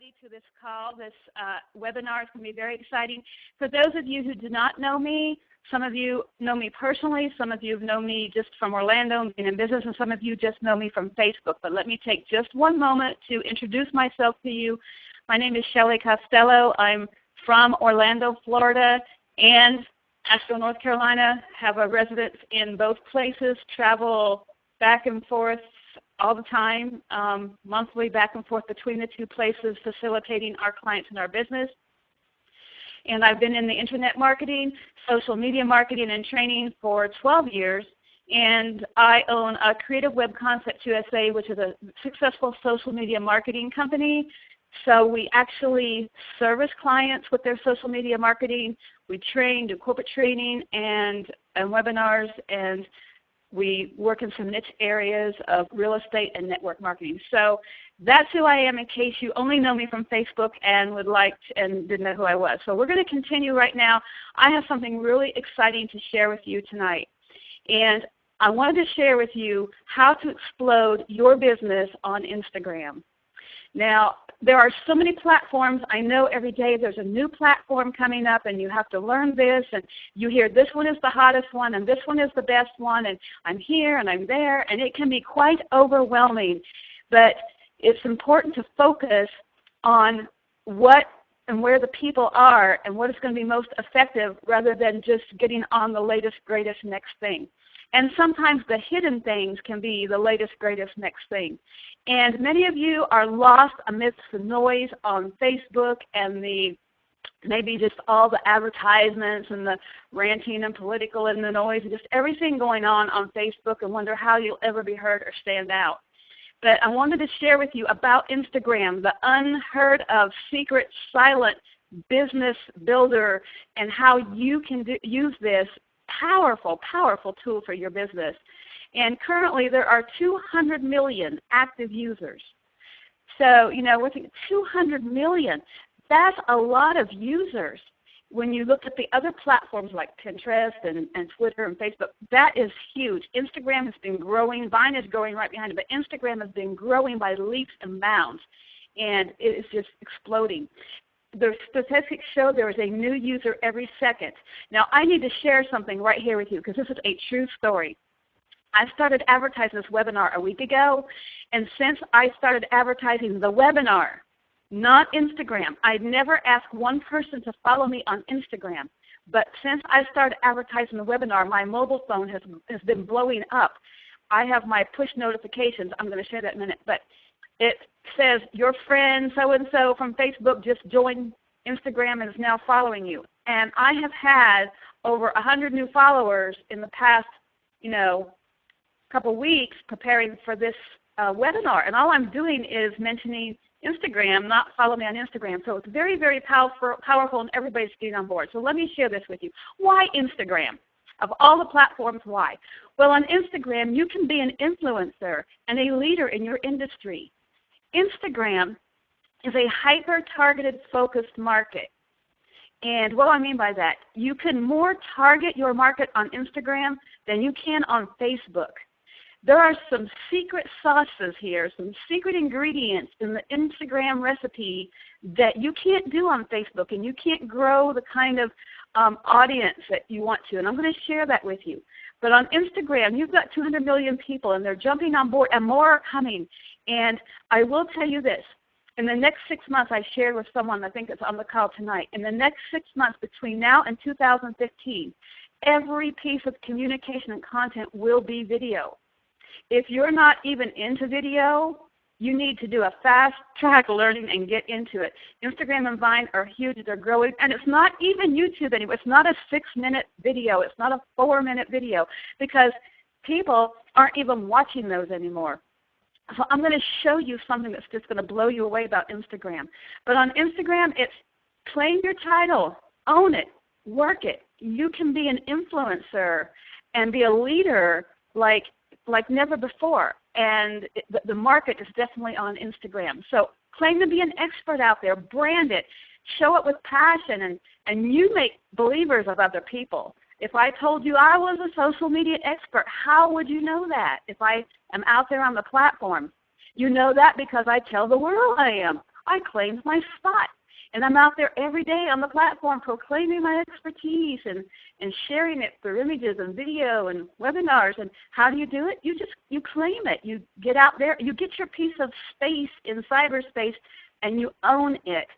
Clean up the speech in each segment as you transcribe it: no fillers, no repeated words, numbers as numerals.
everybody to this call. This webinar is going to be very exciting. For those of you who do not know me, some of you know me personally, some of you know me just from Orlando and in business, and some of you just know me from Facebook. But let me take just one moment to introduce myself to you. My name is Shelley Costello. I'm from Orlando, Florida, and Asheville, North Carolina. Have a residence in both places, travel back and forth all the time, monthly back and forth between the two places, facilitating our clients and our business. And I've been in the internet marketing, social media marketing, and training for 12 years. And I own a Creative Web Concepts USA, which is a successful social media marketing company. So we actually service clients with their social media marketing. We train, do corporate training and webinars, and we work in some niche areas of real estate and network marketing. So that's who I am in case you only know me from Facebook and would like to, and didn't know who I was. So we're going to continue right now. I have something really exciting to share with you tonight. And I wanted to share with you how to explode your business on Instagram. Now, there are so many platforms. I know every day there's a new platform coming up and you have to learn this, and you hear this one is the hottest one and this one is the best one, and I'm here and I'm there, and it can be quite overwhelming. But it's important to focus on what and where the people are and what is going to be most effective rather than just getting on the latest, greatest, next thing. And sometimes the hidden things can be the latest, greatest, next thing. And many of you are lost amidst the noise on Facebook and maybe just all the advertisements and the ranting and political and the noise and just everything going on Facebook, and wonder how you'll ever be heard or stand out. But I wanted to share with you about Instagram, the unheard of, secret, silent business builder, and how you can use this powerful, powerful tool for your business. And currently there are 200 million active users. So, you know, with 200 million, that's a lot of users. When you look at the other platforms like Pinterest and Twitter and Facebook, that is huge. Instagram has been growing. Vine is growing right behind it, but Instagram has been growing by leaps and bounds, and it is just exploding. The statistics show there is a new user every second. Now, I need to share something right here with you because this is a true story. I started advertising this webinar a week ago, and since I started advertising the webinar, not Instagram, I'd never asked one person to follow me on Instagram, but since I started advertising the webinar, my mobile phone has been blowing up. I have my push notifications. I'm going to share that in a minute, but it says, your friend so-and-so from Facebook just joined Instagram and is now following you. And I have had over 100 new followers in the past, couple weeks preparing for this webinar. And all I'm doing is mentioning Instagram, not follow me on Instagram. So it's very, very powerful, and everybody's getting on board. So let me share this with you. Why Instagram? Of all the platforms, why? Well, on Instagram, you can be an influencer and a leader in your industry. Instagram is a hyper-targeted, focused market. And what do I mean by that? You can more target your market on Instagram than you can on Facebook. There are some secret sauces here, some secret ingredients in the Instagram recipe that you can't do on Facebook, and you can't grow the kind of audience that you want to. And I'm going to share that with you. But on Instagram, you've got 200 million people, and they're jumping on board, and more are coming. And I will tell you this. In the next 6 months, I shared with someone, I think it's on the call tonight, in the next 6 months between now and 2015, every piece of communication and content will be video. If you're not even into video, you need to do a fast-track learning and get into it. Instagram and Vine are huge. They're growing. And it's not even YouTube anymore. It's not a 6-minute video. It's not a 4-minute video because people aren't even watching those anymore. So I'm going to show you something that's just going to blow you away about Instagram. But on Instagram, it's claim your title, own it, work it. You can be an influencer and be a leader like never before. And the market is definitely on Instagram. So claim to be an expert out there, brand it, show it with passion, and you make believers of other people. If I told you I was a social media expert, how would you know that if I am out there on the platform? You know that because I tell the world I am. I claimed my spot. And I'm out there every day on the platform proclaiming my expertise and sharing it through images and video and webinars. And how do you do it? You claim it. You get out there. You get your piece of space in cyberspace, and you own it,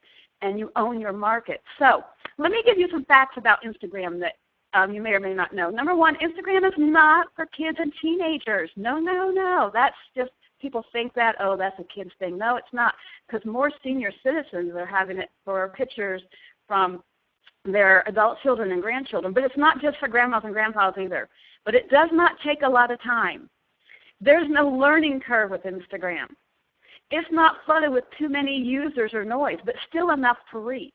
and you own your market. So let me give you some facts about Instagram that you may or may not know. Number one, Instagram is not for kids and teenagers. No, no, no. That's just, people think that, oh, that's a kid's thing. No, it's not, because more senior citizens are having it for pictures from their adult children and grandchildren. But it's not just for grandmas and grandpas either. But it does not take a lot of time. There's no learning curve with Instagram. It's not flooded with too many users or noise, but still enough to reach.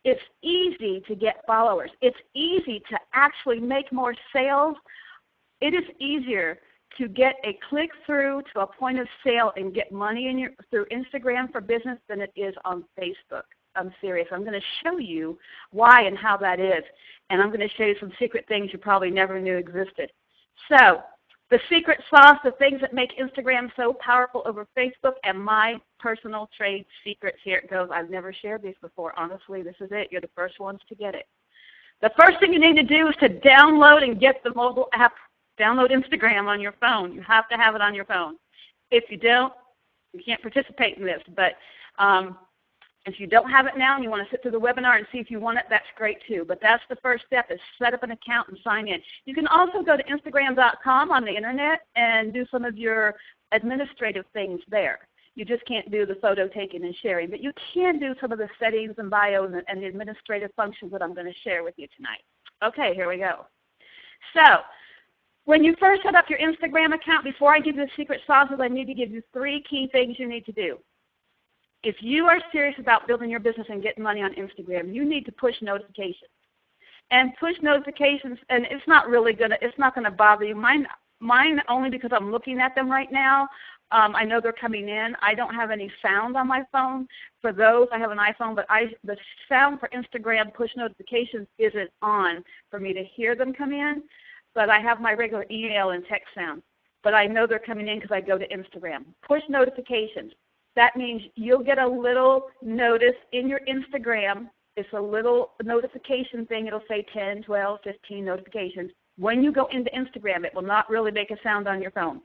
It's easy to get followers. It's easy to actually make more sales. It is easier to get a click-through to a point of sale and get money through Instagram for business than it is on Facebook. I'm serious. I'm going to show you why and how that is, and I'm going to show you some secret things you probably never knew existed. So the secret sauce, the things that make Instagram so powerful over Facebook, and my personal trade secrets. Here it goes. I've never shared these before. Honestly, this is it. You're the first ones to get it. The first thing you need to do is to download and get the mobile app. Download Instagram on your phone. You have to have it on your phone. If you don't, you can't participate in this. But if you don't have it now and you want to sit through the webinar and see if you want it, that's great too. But that's the first step, is set up an account and sign in. You can also go to Instagram.com on the internet and do some of your administrative things there. You just can't do the photo taking and sharing. But you can do some of the settings and bios and the administrative functions that I'm going to share with you tonight. Okay, here we go. So when you first set up your Instagram account, before I give you the secret sauces, I need to give you 3 key things you need to do. If you are serious about building your business and getting money on Instagram, you need to push notifications. And push notifications, and it's not gonna bother you. Mine only because I'm looking at them right now. I know they're coming in. I don't have any sound on my phone. For those, I have an iPhone, but the sound for Instagram push notifications isn't on for me to hear them come in. But I have my regular email and text sound. But I know they're coming in because I go to Instagram. Push notifications. That means you'll get a little notice in your Instagram. It's a little notification thing. It'll say 10, 12, 15 notifications. When you go into Instagram, it will not really make a sound on your phone.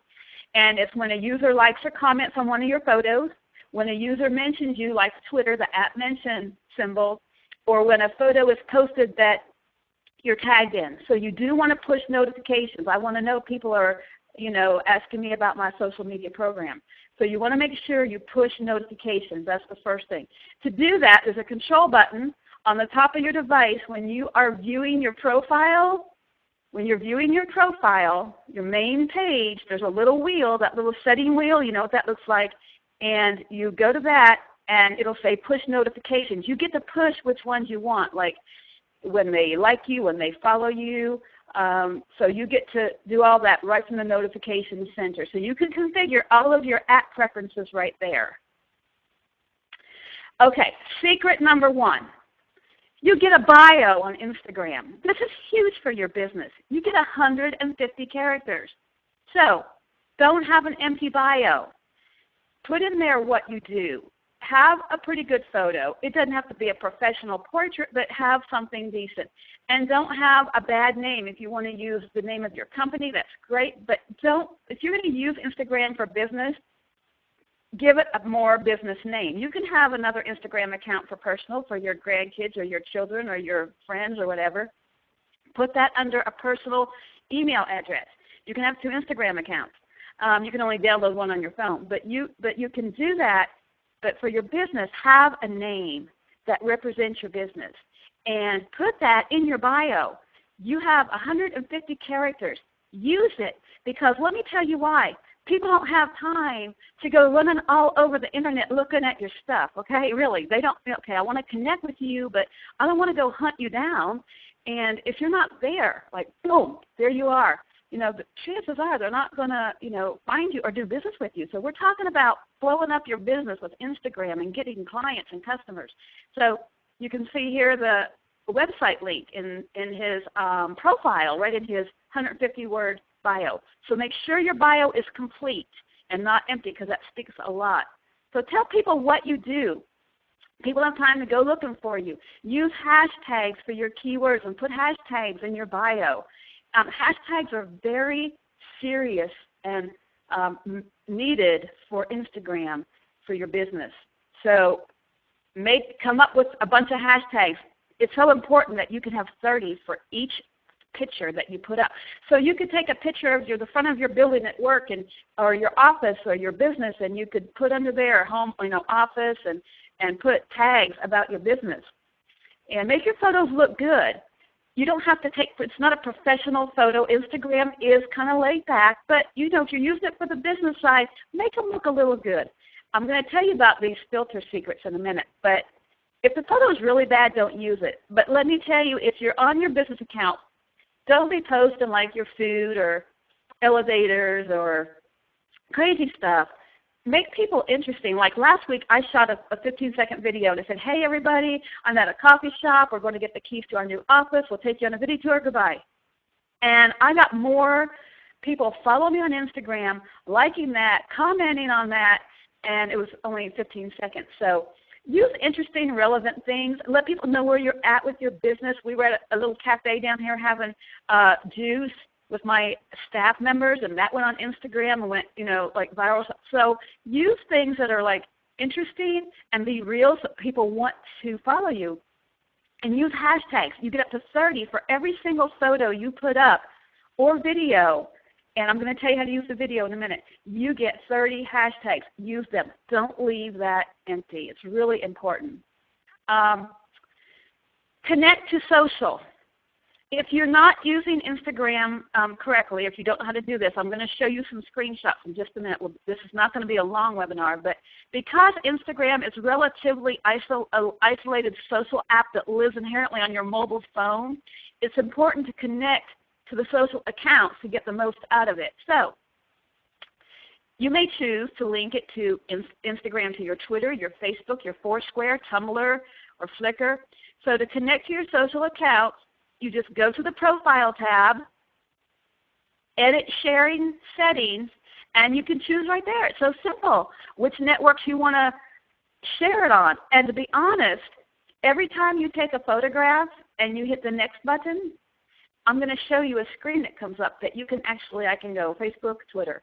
And it's when a user likes or comments on one of your photos, when a user mentions you, like Twitter, the @mention symbol, or when a photo is posted that you're tagged in. So you do want to push notifications. I want to know people are, asking me about my social media program. So you want to make sure you push notifications. That's the first thing. To do that, there's a control button on the top of your device when you are viewing your profile. When you're viewing your profile, your main page, there's a little wheel, that little setting wheel, you know what that looks like, and you go to that and it'll say push notifications. You get to push which ones you want, like when they like you, when they follow you. So you get to do all that right from the notification center. So you can configure all of your app preferences right there. Okay, secret number 1. You get a bio on Instagram. This is huge for your business. You get 150 characters. So don't have an empty bio. Put in there what you do. Have a pretty good photo. It doesn't have to be a professional portrait, but have something decent. And don't have a bad name. If you want to use the name of your company, that's great. But if you're going to use Instagram for business, give it a more business name. You can have another Instagram account for personal, for your grandkids or your children or your friends or whatever. Put that under a personal email address. You can have 2 Instagram accounts. You can only download one on your phone. But you can do that. But for your business, have a name that represents your business. And put that in your bio. You have 150 characters. Use it, because let me tell you why. People don't have time to go running all over the internet looking at your stuff, okay? Really, they don't, okay, I want to connect with you, but I don't want to go hunt you down. And if you're not there, like, boom, there you are. The chances are they're not going to, find you or do business with you. So we're talking about blowing up your business with Instagram and getting clients and customers. So you can see here the website link in his profile, right in his 150-word bio. So make sure your bio is complete and not empty, because that speaks a lot. So tell people what you do. People have time to go looking for you. Use hashtags for your keywords and put hashtags in your bio. Hashtags are very serious and needed for Instagram for your business. So come up with a bunch of hashtags. It's so important that you can have 30 for each picture that you put up. So you could take a picture of the front of your building at work or your office or your business, and you could put under there home, office, and put tags about your business. And make your photos look good. You don't have to it's not a professional photo. Instagram is kind of laid back, but if you're using it for the business side, make them look a little good. I'm going to tell you about these filter secrets in a minute, but if the photo is really bad, don't use it. But let me tell you, if you're on your business account, don't be posting like your food or elevators or crazy stuff. Make people interesting. Like last week, I shot a 15-second video, and I said, hey, everybody, I'm at a coffee shop. We're going to get the keys to our new office. We'll take you on a video tour. Goodbye. And I got more people follow me on Instagram, liking that, commenting on that, and it was only 15 seconds. So use interesting, relevant things. Let people know where you're at with your business. We were at a little cafe down here having juice with my staff members, and that went on Instagram and went, like viral. So use things that are like interesting and be real so people want to follow you. And use hashtags. You get up to 30 for every single photo you put up or video. And I'm going to tell you how to use the video in a minute. You get 30 hashtags. Use them. Don't leave that empty. It's really important. Connect to social. If you're not using Instagram correctly, if you don't know how to do this, I'm going to show you some screenshots in just a minute. Well, this is not going to be a long webinar, but because Instagram is relatively isolated social app that lives inherently on your mobile phone, it's important to connect to the social accounts to get the most out of it. So you may choose to link it to Instagram to your Twitter, your Facebook, your Foursquare, Tumblr, or Flickr. So to connect to your social accounts, you just go to the Profile tab, edit sharing settings, and you can choose right there. It's so simple which networks you want to share it on. And to be honest, every time you take a photograph and you hit the next button, I'm going to show you a screen that comes up that you can I can go Facebook, Twitter,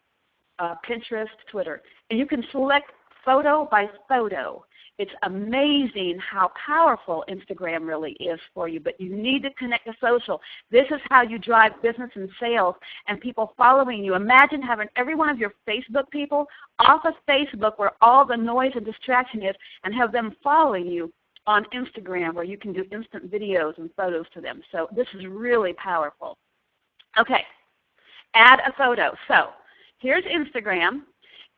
Pinterest, Twitter, and you can select photo by photo. It's amazing how powerful Instagram really is for you, but you need to connect to social. This is how you drive business and sales and people following you. Imagine having every one of your Facebook people off of Facebook where all the noise and distraction is and have them following you on Instagram where you can do instant videos and photos to them. So this is really powerful. Okay, add a photo. So here's Instagram.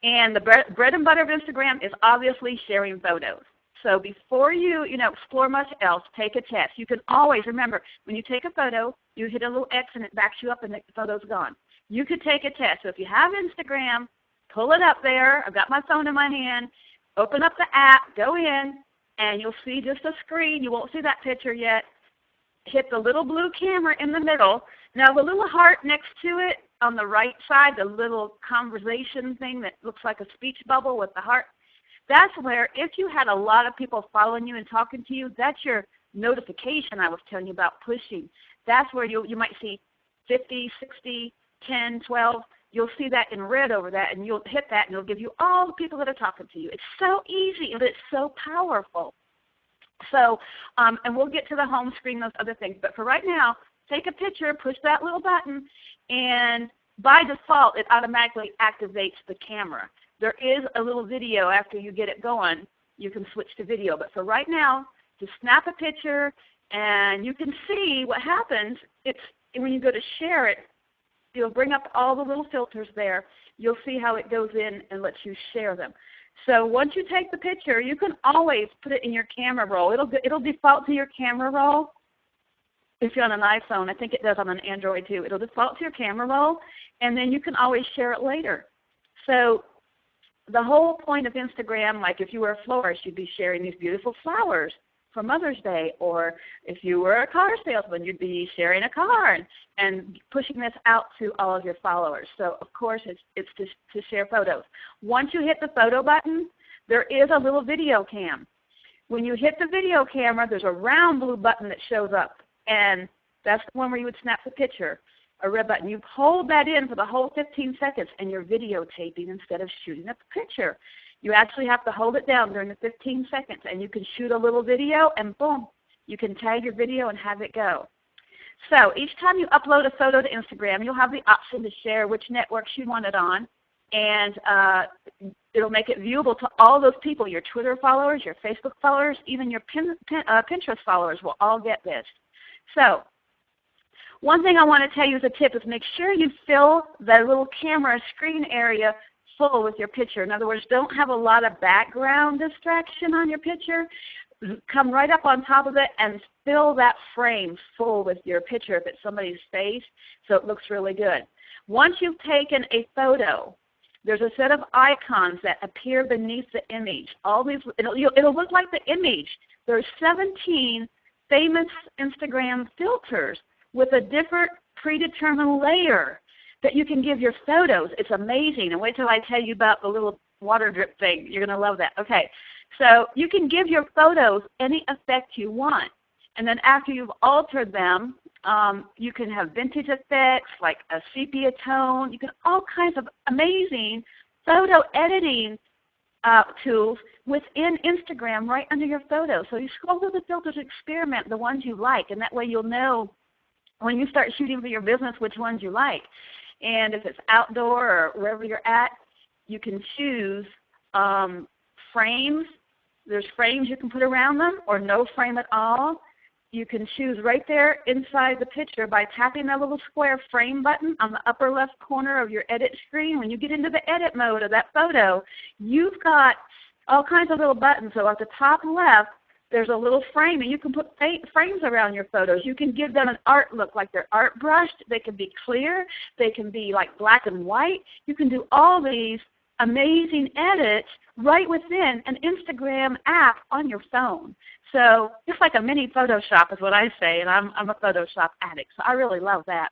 And the bread and butter of Instagram is obviously sharing photos. So before you, explore much else, take a test. You can always remember when you take a photo, you hit a little X and it backs you up and the photo's gone. You could take a test. So if you have Instagram, pull it up there. I've got my phone in my hand. Open up the app, go in, and you'll see just a screen. You won't see that picture yet. Hit the little blue camera in the middle. Now the little heart next to it on the right side, the little conversation thing that looks like a speech bubble with the heart, that's where if you had a lot of people following you and talking to you, that's your notification I was telling you about pushing. That's where you might see 50, 60, 10, 12. You'll see that in red over that, and you'll hit that, and it'll give you all the people that are talking to you. It's so easy, and it's so powerful. So, and we'll get to the home screen, those other things. But for right now, take a picture, push that little button, and by default, it automatically activates the camera. There is a little video after you get it going. You can switch to video. But for right now, just snap a picture, and you can see what happens. It's when you go to share it, it'll bring up all the little filters there. You'll see how it goes in and lets you share them. So once you take the picture, you can always put it in your camera roll. It'll default to your camera roll. If you're on an iPhone, I think it does on an Android too. It'll default to your camera roll, and then you can always share it later. So the whole point of Instagram, like if you were a florist, you'd be sharing these beautiful flowers for Mother's Day, or if you were a car salesman, you'd be sharing a car and pushing this out to all of your followers. So, of course, it's to share photos. Once you hit the photo button, there is a little video cam. When you hit the video camera, there's a round blue button that shows up, and that's the one where you would snap the picture, a red button. You hold that in for the whole 15 seconds, and you're videotaping instead of shooting up the picture. You actually have to hold it down during the 15 seconds, and you can shoot a little video, and boom, you can tag your video and have it go. So each time you upload a photo to Instagram, you'll have the option to share which networks you want it on, and it'll make it viewable to all those people, your Twitter followers, your Facebook followers, even your Pinterest followers will all get this. So one thing I want to tell you as a tip is make sure you fill the little camera screen area full with your picture. In other words, don't have a lot of background distraction on your picture. Come right up on top of it and fill that frame full with your picture if it's somebody's face, so it looks really good. Once you've taken a photo, there's a set of icons that appear beneath the image. All these, it'll look like the image. There's 17 famous Instagram filters with a different predetermined layer that you can give your photos. It's amazing. And wait till I tell you about the little water drip thing. You're going to love that. Okay, so you can give your photos any effect you want. And then after you've altered them, you can have vintage effects like a sepia tone. You can all kinds of amazing photo editing tools within Instagram right under your photos. So you scroll through the filters, experiment the ones you like, and that way you'll know when you start shooting for your business which ones you like. And if it's outdoor or wherever you're at, you can choose frames. There's frames you can put around them or no frame at all. You can choose right there inside the picture by tapping that little square frame button on the upper left corner of your edit screen. When you get into the edit mode of that photo, you've got all kinds of little buttons. So at the top left, there's a little frame, and you can put frames around your photos. You can give them an art look, like they're art brushed. They can be clear. They can be like black and white. You can do all these amazing edits right within an Instagram app on your phone. So it's like a mini Photoshop is what I say, and I'm a Photoshop addict, so I really love that.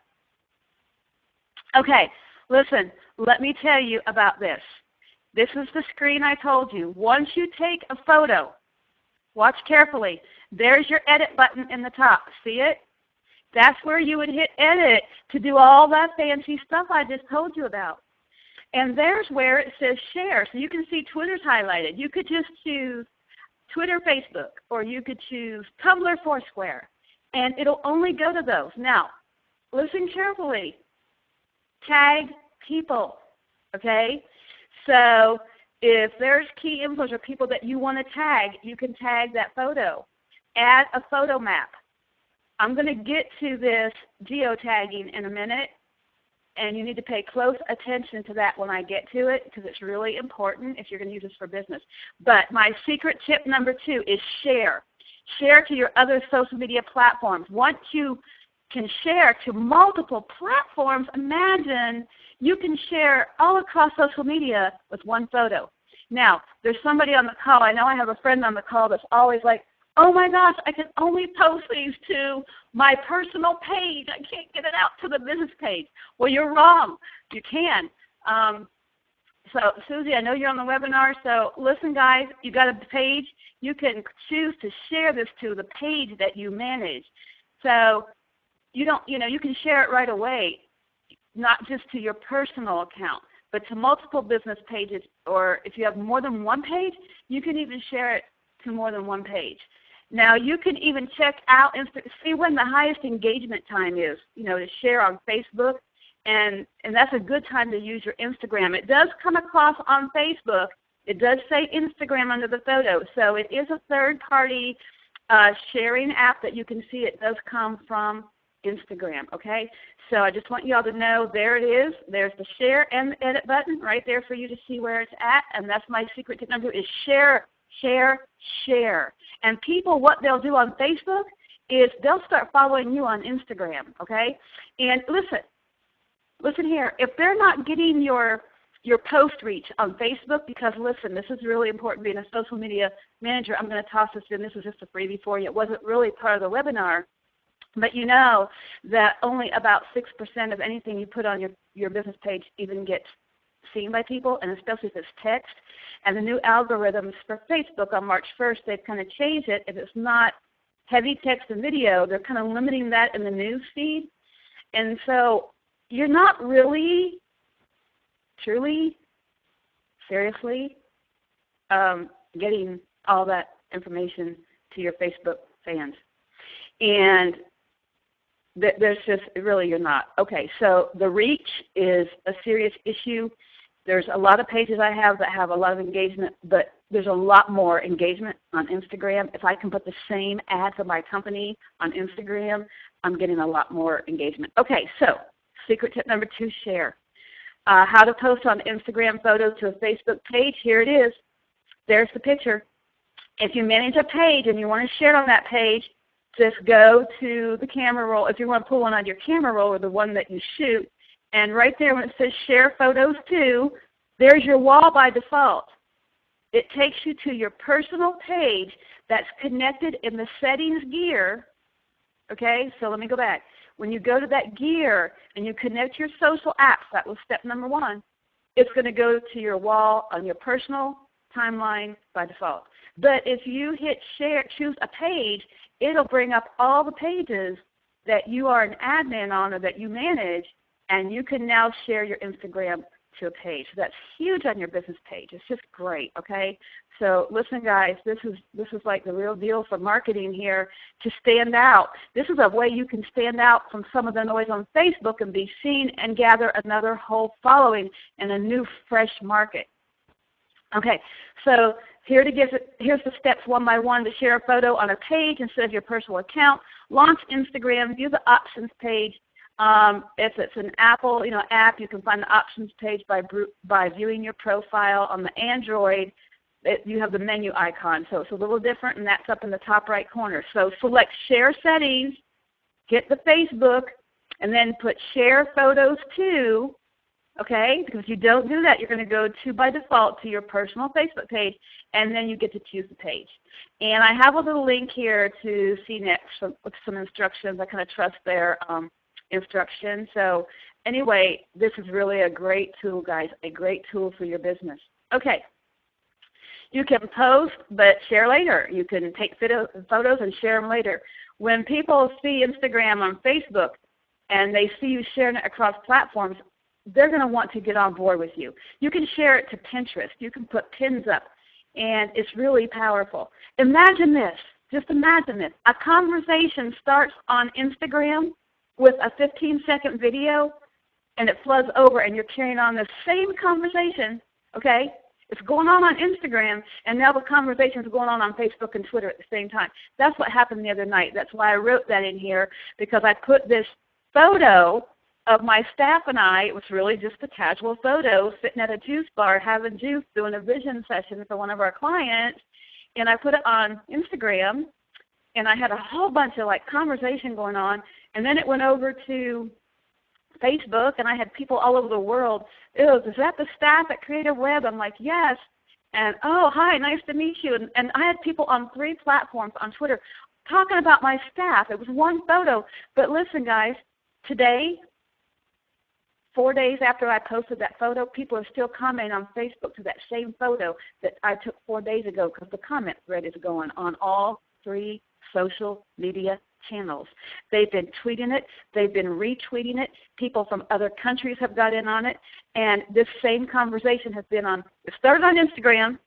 Okay, listen, let me tell you about this. This is the screen I told you. Once you take a photo, watch carefully. There's your edit button in the top. See it? That's where you would hit edit to do all that fancy stuff I just told you about. And there's where it says share. So you can see Twitter's highlighted. You could just choose Twitter, Facebook, or you could choose Tumblr, Foursquare, and it'll only go to those. Now, listen carefully. Tag people, okay? So if there's key influencers or people that you want to tag, you can tag that photo. Add a photo map. I'm going to get to this geotagging in a minute, and you need to pay close attention to that when I get to it because it's really important if you're going to use this for business. But my secret tip number 2 is share. Share to your other social media platforms. Once you can share to multiple platforms, imagine you can share all across social media with one photo. Now, there's somebody on the call. I know I have a friend on the call that's always like, oh my gosh, I can only post these to my personal page. I can't get it out to the business page. Well, you're wrong. You can. So, Susie, I know you're on the webinar, so listen, guys, you got a page. You can choose to share this to the page that you manage. So you can share it right away, not just to your personal account, but to multiple business pages, or if you have more than one page, you can even share it to more than one page. Now, you can even check out, see when the highest engagement time is, to share on Facebook, and that's a good time to use your Instagram. It does come across on Facebook. It does say Instagram under the photo, so it is a third-party sharing app that you can see. It does come from Instagram, okay? So I just want you all to know there it is. There's the share and the edit button right there for you to see where it's at, and that's my secret tip number 2 is share. Share, share. And people, what they'll do on Facebook is they'll start following you on Instagram, okay? And listen here. If they're not getting your post reach on Facebook, because listen, this is really important being a social media manager. I'm going to toss this in. This is just a freebie for you. It wasn't really part of the webinar, but you know that only about 6% of anything you put on your business page even gets seen by people, and especially if it's text. And the new algorithms for Facebook on March 1st, they've kind of changed it. If it's not heavy text and video, they're kind of limiting that in the news feed. And so you're not really, truly, seriously getting all that information to your Facebook fans. And there's just, really you're not. Okay, so the reach is a serious issue. There's a lot of pages I have that have a lot of engagement, but there's a lot more engagement on Instagram. If I can put the same ad for my company on Instagram, I'm getting a lot more engagement. Okay, so secret tip number 2, share. How to post on Instagram photos to a Facebook page. Here it is. There's the picture. If you manage a page and you want to share it on that page, just go to the camera roll. If you want to pull one on your camera roll or the one that you shoot, and right there when it says share photos to, there's your wall by default. It takes you to your personal page that's connected in the settings gear. Okay, so let me go back. When you go to that gear and you connect your social apps, that was step number 1, it's going to go to your wall on your personal timeline by default. But if you hit share, choose a page, it'll bring up all the pages that you are an admin on or that you manage, and you can now share your Instagram to a page. So that's huge on your business page. It's just great, okay? So listen, guys, this is like the real deal for marketing here to stand out. This is a way you can stand out from some of the noise on Facebook and be seen and gather another whole following in a new, fresh market. Okay, so here's the steps one by one to share a photo on a page instead of your personal account. Launch Instagram, view the options page. If it's an Apple app, you can find the options page by viewing your profile. On the Android, you have the menu icon, so it's a little different, and that's up in the top right corner. So select Share Settings, hit the Facebook, and then put Share Photos to. Okay, because if you don't do that, you're going to go to, by default, to your personal Facebook page, and then you get to choose the page. And I have a little link here to see next with some instructions. I kind of trust their instructions. So anyway, this is really a great tool, guys, a great tool for your business. Okay, you can post but share later. You can take photos and share them later. When people see Instagram on Facebook and they see you sharing it across platforms, they're going to want to get on board with you. You can share it to Pinterest. You can put pins up, and it's really powerful. Imagine this. Just imagine this. A conversation starts on Instagram with a 15-second video, and it floods over, and you're carrying on the same conversation, okay? It's going on Instagram, and now the conversation is going on Facebook and Twitter at the same time. That's what happened the other night. That's why I wrote that in here, because I put this photo of my staff and I. It was really just a casual photo sitting at a juice bar having juice doing a vision session for one of our clients, and I put it on Instagram, and I had a whole bunch of conversation going on, and then it went over to Facebook, and I had people all over the world. Is that the staff at Creative Web? I'm like, yes. And, oh, hi, nice to meet you. And I had people on 3 platforms on Twitter talking about my staff. It was one photo. But listen, guys, today, 4 days after I posted that photo, people are still commenting on Facebook to that same photo that I took 4 days ago, because the comment thread is going on all 3 social media channels. They've been tweeting it. They've been retweeting it. People from other countries have got in on it. And this same conversation has been it started on Instagram,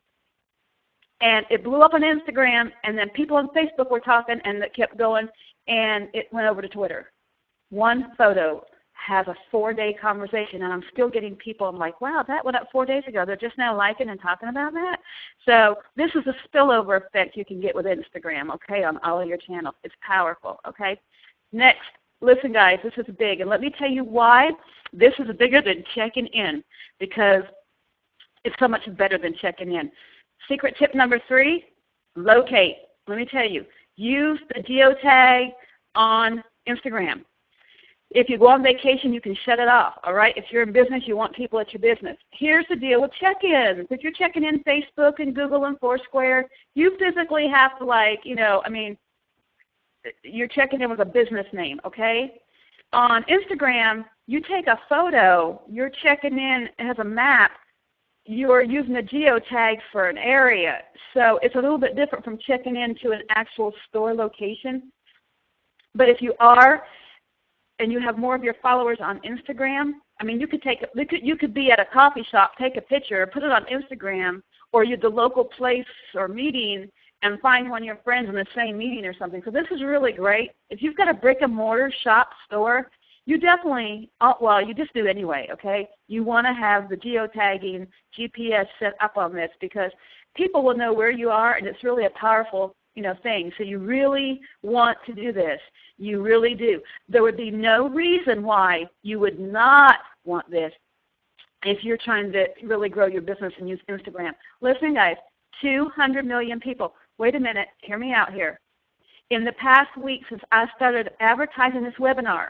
and it blew up on Instagram, and then people on Facebook were talking, and it kept going, and it went over to Twitter. One photo has a 4-day conversation, and I'm still getting people. I'm like, wow, that went up 4 days ago. They're just now liking and talking about that. So this is a spillover effect you can get with Instagram, okay, on all of your channels. It's powerful, okay? Next, listen, guys, this is big, and let me tell you why this is bigger than checking in, because it's so much better than checking in. Secret tip number 3, locate. Let me tell you, use the geotag on Instagram. If you go on vacation, you can shut it off, all right? If you're in business, you want people at your business. Here's the deal with check-ins. If you're checking in Facebook and Google and Foursquare, you physically have to, you're checking in with a business name, okay? On Instagram, you take a photo, you're checking in, it has a map, you're using a geotag for an area. So it's a little bit different from checking into an actual store location. But if you are, and you have more of your followers on Instagram, I mean, you could be at a coffee shop, take a picture, put it on Instagram, or you're the local place or meeting and find one of your friends in the same meeting or something. So this is really great. If you've got a brick and mortar shop, store, you definitely, well, you just do it anyway, okay? You want to have the geotagging GPS set up on this because people will know where you are, and it's really a powerful, thing. So you really want to do this. You really do. There would be no reason why you would not want this if you're trying to really grow your business and use Instagram. Listen, guys, 200 million people. Wait a minute. Hear me out here. In the past week since I started advertising this webinar,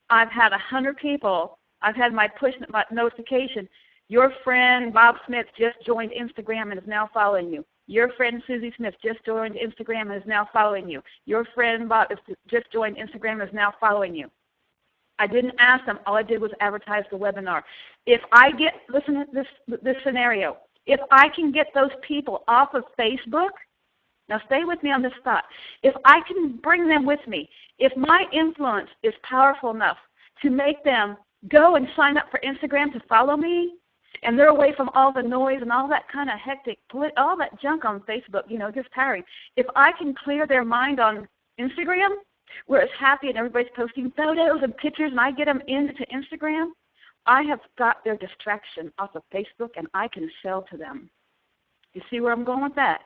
I've had 100 people. I've had my push notification. Your friend Bob Smith just joined Instagram and is now following you. Your friend Susie Smith just joined Instagram and is now following you. Your friend Bob just joined Instagram and is now following you. I didn't ask them. All I did was advertise the webinar. If I get, listen to this scenario. If I can get those people off of Facebook, now stay with me on this thought. If I can bring them with me, if my influence is powerful enough to make them go and sign up for Instagram to follow me, and they're away from all the noise and all that kind of hectic, all that junk on Facebook, it gets tiring. If I can clear their mind on Instagram, where it's happy and everybody's posting photos and pictures and I get them into Instagram, I have got their distraction off of Facebook and I can sell to them. You see where I'm going with that?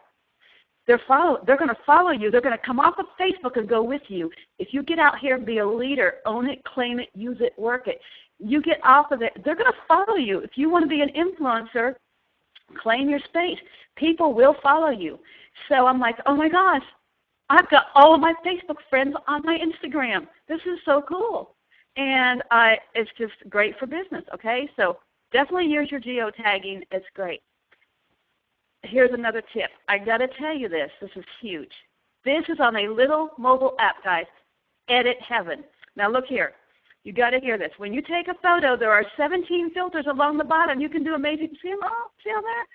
They're going to follow you. They're going to come off of Facebook and go with you. If you get out here and be a leader, own it, claim it, use it, work it, you get off of it, they're going to follow you. If you want to be an influencer, claim your space. People will follow you. So I'm like, oh my gosh, I've got all of my Facebook friends on my Instagram. This is so cool. And it's just great for business, okay? So definitely use your geotagging. It's great. Here's another tip. I got to tell you this. This is huge. This is on a little mobile app, guys, Edit Heaven. Now look here. You got to hear this. When you take a photo, there are 17 filters along the bottom. You can do amazing. See them all? See on there?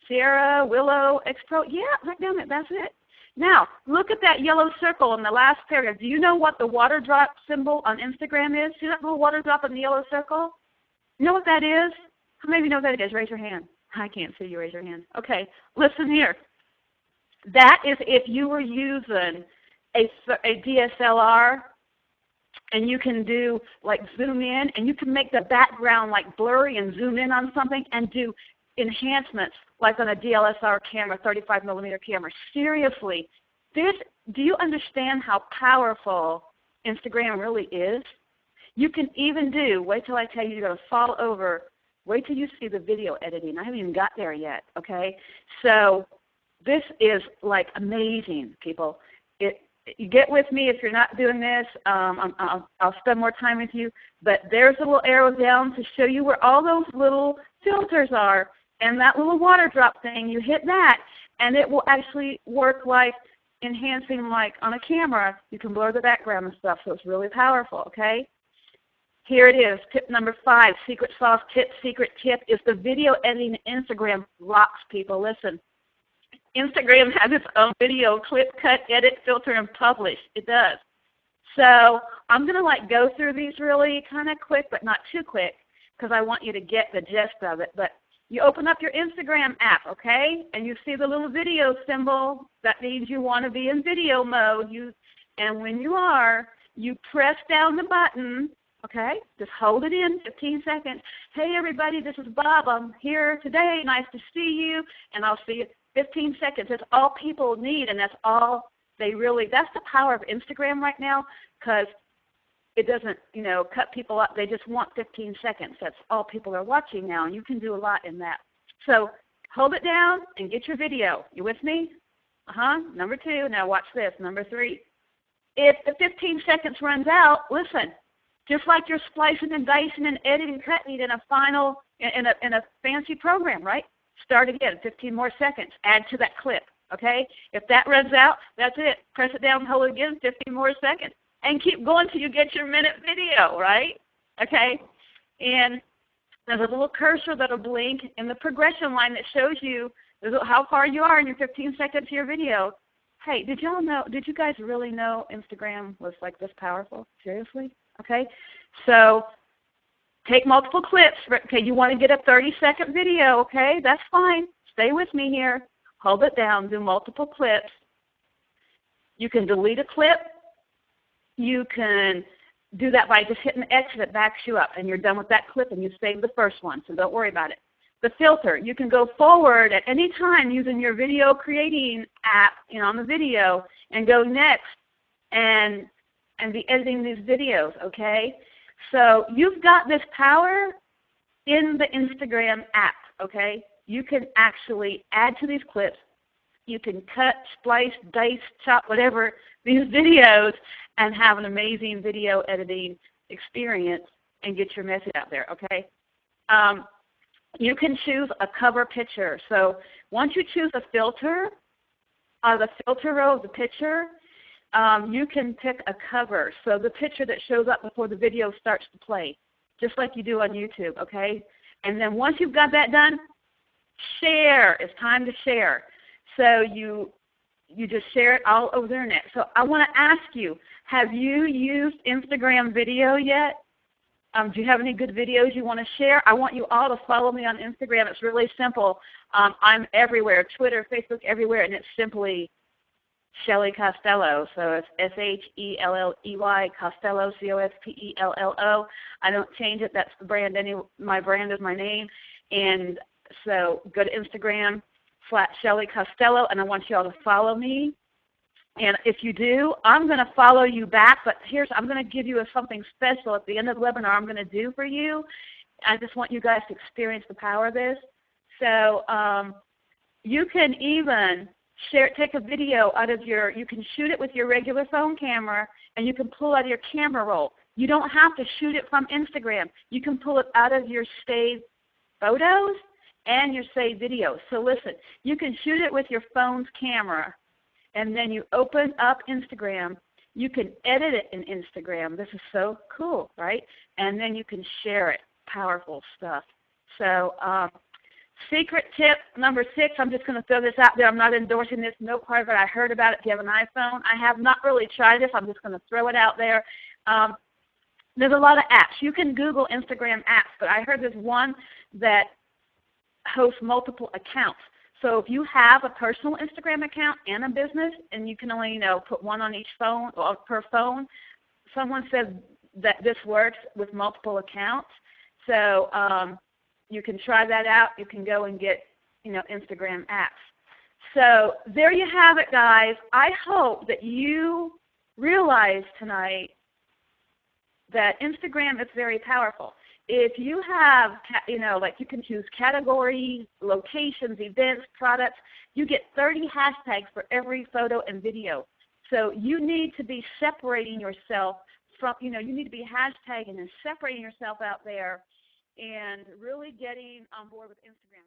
Sierra, Willow, X-Pro. Yeah, right down there. That's it. Now, look at that yellow circle in the last paragraph. Do you know what the water drop symbol on Instagram is? See that little water drop in the yellow circle? You know what that is? How many of you know what that is? Raise your hand. I can't see you. Raise your hand. Okay, listen here. That is if you were using a DSLR, and you can do like zoom in, and you can make the background like blurry and zoom in on something and do enhancements like on a DSLR camera, 35 millimeter camera. Seriously, do you understand how powerful Instagram really is? You can even do, wait till I tell you, you're going to fall over. Wait till you see the video editing. I haven't even got there yet, okay? So this is like amazing, people. You get with me if you're not doing this. I'll spend more time with you. But there's a little arrow down to show you where all those little filters are. And that little water drop thing, you hit that, and it will actually work like enhancing like on a camera. You can blur the background and stuff, so it's really powerful, okay? Here it is, tip number 5, secret sauce tip, secret tip is the video editing Instagram rocks, people. Listen, Instagram has its own video, clip, cut, edit, filter, and publish. It does. So I'm going to like go through these really kind of quick, but not too quick, because I want you to get the gist of it. But you open up your Instagram app, okay, and you see the little video symbol. That means you want to be in video mode. And when you are, you press down the button, okay, just hold it in 15 seconds. Hey, everybody, this is Bob. I'm here today. Nice to see you, and I'll see you 15 seconds. That's all people need, and that's all they really, that's the power of Instagram right now, because it doesn't, cut people up. They just want 15 seconds. That's all people are watching now, and you can do a lot in that. So hold it down and get your video. You with me? Number 2. Now watch this. Number 3. If the 15 seconds runs out, listen, just like you're splicing and dicing and editing, cutting in a fancy program, right? Start again, 15 more seconds. Add to that clip, okay? If that runs out, that's it. Press it down, hold it again, 15 more seconds. And keep going till you get your minute video, right? okay? And there's a little cursor that'll blink in the progression line that shows you how far you are in your 15 seconds to your video. Hey, did you guys really know Instagram was like this powerful? Seriously? Okay? So take multiple clips. Okay, you want to get a 30-second video, okay? That's fine. Stay with me here. Hold it down. Do multiple clips. You can delete a clip. You can do that by just hitting X that backs you up, and you're done with that clip, and you save the first one, so don't worry about it. The filter, you can go forward at any time using your video creating app, on the video, and go next and be editing these videos, okay? So you've got this power in the Instagram app, okay? You can actually add to these clips. You can cut, splice, dice, chop, whatever, these videos, and have an amazing video editing experience and get your message out there, okay? You can choose a cover picture. So once you choose a filter, the filter row of the picture, you can pick a cover. So the picture that shows up before the video starts to play, just like you do on YouTube, okay? And then once you've got that done, share. It's time to share. So you just share it all over the internet. So I want to ask you, have you used Instagram video yet? Do you have any good videos you want to share? I want you all to follow me on Instagram. It's really simple. I'm everywhere, Twitter, Facebook, everywhere, and it's simply Shelley Costello. So it's Shelley, Costello, Costello. I don't change it. That's the brand. My brand is my name. And so go to Instagram /Shelley Costello, and I want you all to follow me. And if you do, I'm going to follow you back, but I'm going to give you something special at the end of the webinar I'm going to do for you. I just want you guys to experience the power of this. So you can even take a video out of you can shoot it with your regular phone camera, and you can pull out of your camera roll. You don't have to shoot it from Instagram. You can pull it out of your saved photos and your saved videos. So listen, you can shoot it with your phone's camera, and then you open up Instagram. You can edit it in Instagram. This is so cool, right? And then you can share it. Powerful stuff. So secret tip number 6, I'm just going to throw this out there. I'm not endorsing this. No part of it. I heard about it. If you have an iPhone, I have not really tried this. I'm just going to throw it out there. There's a lot of apps. You can Google Instagram apps, but I heard there's one that hosts multiple accounts. So if you have a personal Instagram account and a business, and you can only, put one on each phone or per phone, someone said that this works with multiple accounts. So you can try that out. You can go and get, Instagram apps. So there you have it, guys. I hope that you realize tonight that Instagram is very powerful. If you have, you can choose categories, locations, events, products, you get 30 hashtags for every photo and video. So you need to be separating yourself from, you need to be hashtagging and separating yourself out there and really getting on board with Instagram.